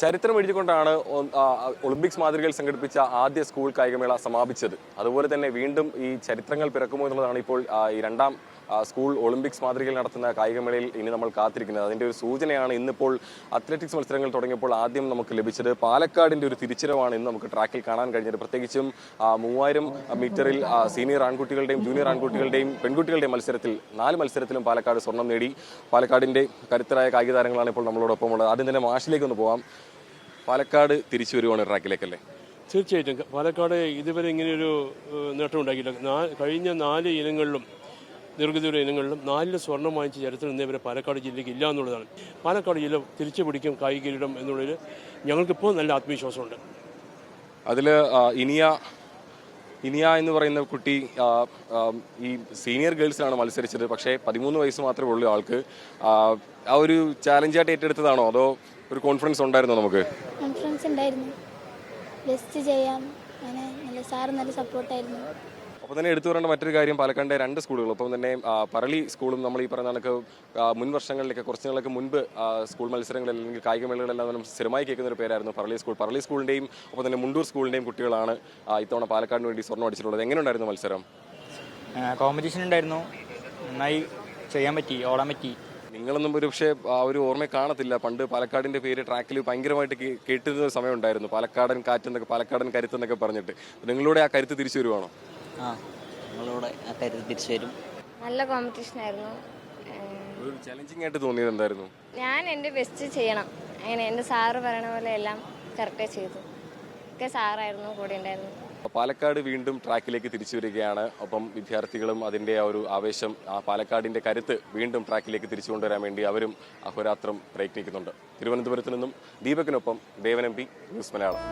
ചരിത്രം എഴുതിക്കൊണ്ടാണ് ഒളിമ്പിക്സ് മാതൃകയിൽ സംഘടിപ്പിച്ച ആദ്യ സ്കൂൾ കായികമേള സമാപിച്ചത്. അതുപോലെ തന്നെ വീണ്ടും ഈ ചരിത്രങ്ങൾ പിറക്കുമോ എന്നുള്ളതാണ് ഇപ്പോൾ ഈ രണ്ടാം സ്കൂൾ ഒളിമ്പിക്സ് മാതൃകയിൽ നടത്തുന്ന കായികമേളയിൽ ഇനി നമ്മൾ കാത്തിരിക്കുന്നത്. അതിൻ്റെ ഒരു സൂചനയാണ് ഇന്നിപ്പോൾ അത്ലറ്റിക്സ് മത്സരങ്ങൾ തുടങ്ങിയപ്പോൾ ആദ്യം നമുക്ക് ലഭിച്ചത്. പാലക്കാടിൻ്റെ ഒരു തിരിച്ചറിവാണ് ഇന്ന് നമുക്ക് ട്രാക്കിൽ കാണാൻ കഴിഞ്ഞത്. പ്രത്യേകിച്ചും 3000 മീറ്ററിൽ സീനിയർ ആൺകുട്ടികളുടെയും ജൂനിയർ ആൺകുട്ടികളുടെയും പെൺകുട്ടികളുടെയും മത്സരത്തിൽ 4 മത്സരത്തിലും പാലക്കാട് സ്വർണം നേടി. പാലക്കാടിൻ്റെ കരുത്തരായ കായിക താരങ്ങളാണ് ഇപ്പോൾ നമ്മളോടൊപ്പം ഉള്ളത്. ആദ്യം തന്നെ മാഷിലേക്കൊന്ന് പോവാം. പാലക്കാട് തിരിച്ചു വരുവാണ് ട്രാക്കിലേക്കല്ലേ? തീർച്ചയായിട്ടും പാലക്കാട് ഇതുവരെ ഇങ്ങനെയൊരു നേട്ടം ഉണ്ടാക്കിയില്ല. കഴിഞ്ഞ 4 ഇനങ്ങളിലും ദീർഘദൂര ഇനങ്ങളിലും 4 സ്വർണം വാങ്ങിച്ച ചരിത്രം ഇന്നേവരെ പാലക്കാട് ജില്ലയ്ക്ക് ഇല്ല എന്നുള്ളതാണ്. പാലക്കാട് ജില്ല തിരിച്ചു പിടിക്കും കായിക കിരീടം എന്നുള്ളതിൽ ഞങ്ങൾക്കിപ്പോൾ നല്ല ആത്മവിശ്വാസമുണ്ട്. അതിൽ ഇനിയ എന്ന് പറയുന്ന കുട്ടി ഈ സീനിയർ ഗേൾസിലാണ് മത്സരിച്ചത്. പക്ഷേ 13 വയസ്സ് മാത്രമേ ഉള്ളൂ ആൾക്ക്. ആ ഒരു ചാലഞ്ചായിട്ട് ഏറ്റെടുത്തതാണോ അതോ ഒരു കോൺഫിഡൻസ് ഉണ്ടായിരുന്നോ? നമുക്ക് കോൺഫിഡൻസ് ഉണ്ടായിരുന്നു, ബെസ്റ്റ് ചെയ്യാം, അങ്ങനെ നല്ല സാറ് നല്ല സപ്പോർട്ടായിരുന്നു. അപ്പോൾ തന്നെ എടുത്തു പറയേണ്ട മറ്റൊരു കാര്യം, പാലക്കാടിൻ്റെ 2 സ്കൂളുകൾ ഒപ്പം തന്നെ പറളി സ്കൂളും നമ്മൾ ഈ പറയുന്ന കണക്ക് മുൻ വർഷങ്ങളിലേക്ക് കുറച്ച് നാളൊക്കെ മുൻപ് സ്കൂൾ മത്സരങ്ങൾ അല്ലെങ്കിൽ കായികമേളകളെല്ലാം നമ്മൾ സ്ഥിരമായി കേൾക്കുന്ന ഒരു പേരായിരുന്നു പറളി സ്കൂൾ. പറളി സ്കൂളിൻ്റെയും ഒപ്പം തന്നെ മുണ്ടൂർ സ്കൂളിൻ്റെയും കുട്ടികളാണ് ഇത്തവണ പാലക്കാടിന് വേണ്ടി സ്വർണ്ണം അടിച്ചിട്ടുള്ളത്. എങ്ങനെയുണ്ടായിരുന്നു മത്സരം? കോമ്പറ്റീഷൻ ഉണ്ടായിരുന്നു, നന്നായി ചെയ്യാൻ പറ്റി, ഓടാൻ പറ്റി. നിങ്ങളൊന്നും ഒരു പക്ഷേ ആ ഒരു ഓർമ്മ കാണത്തില്ല. പണ്ട് പാലക്കാടിൻ്റെ പേര് ട്രാക്കിൽ ഭയങ്കരമായിട്ട് കേട്ടിരുന്ന സമയം ഉണ്ടായിരുന്നു, പാലക്കാടൻ കാറ്റെന്നൊക്കെ, പാലക്കാടൻ കരുത്തെന്നൊക്കെ പറഞ്ഞിട്ട്. നിങ്ങളുടെ ആ കരുത്ത് തിരിച്ചു വരുവാണോ? ഞങ്ങളിവിടെ ആ കരുത്ത് തിരിച്ചു വരും. നല്ല കോമ്പറ്റീഷൻ ആയിരുന്നു. ഒരു ചലഞ്ചിങ് ആയിട്ട് തോന്നിയത് എന്തായിരുന്നു? ഞാൻ എൻ്റെ ബെസ്റ്റ് ചെയ്യണം, അങ്ങനെ എൻ്റെ സാറ് പറയണ പോലെ എല്ലാം കറക്റ്റായി ചെയ്തു. ഒക്കെ സാറായിരുന്നു കൂടെ ഉണ്ടായിരുന്നു. പാലക്കാട് വീണ്ടും ട്രാക്കിലേക്ക് തിരിച്ചു വരികയാണ്. ഒപ്പം വിദ്യാർത്ഥികളും അതിൻ്റെ ആ ഒരു ആവേശം, ആ പാലക്കാടിൻ്റെ കരുത്ത് വീണ്ടും ട്രാക്കിലേക്ക് തിരിച്ചു കൊണ്ടുവരാൻ വേണ്ടി അവരും അഹോരാത്രം പ്രയത്നിക്കുന്നുണ്ട്. തിരുവനന്തപുരത്ത് നിന്നും ദീപകിനൊപ്പം ദേവൻ MP, ന്യൂസ് മലയാളം.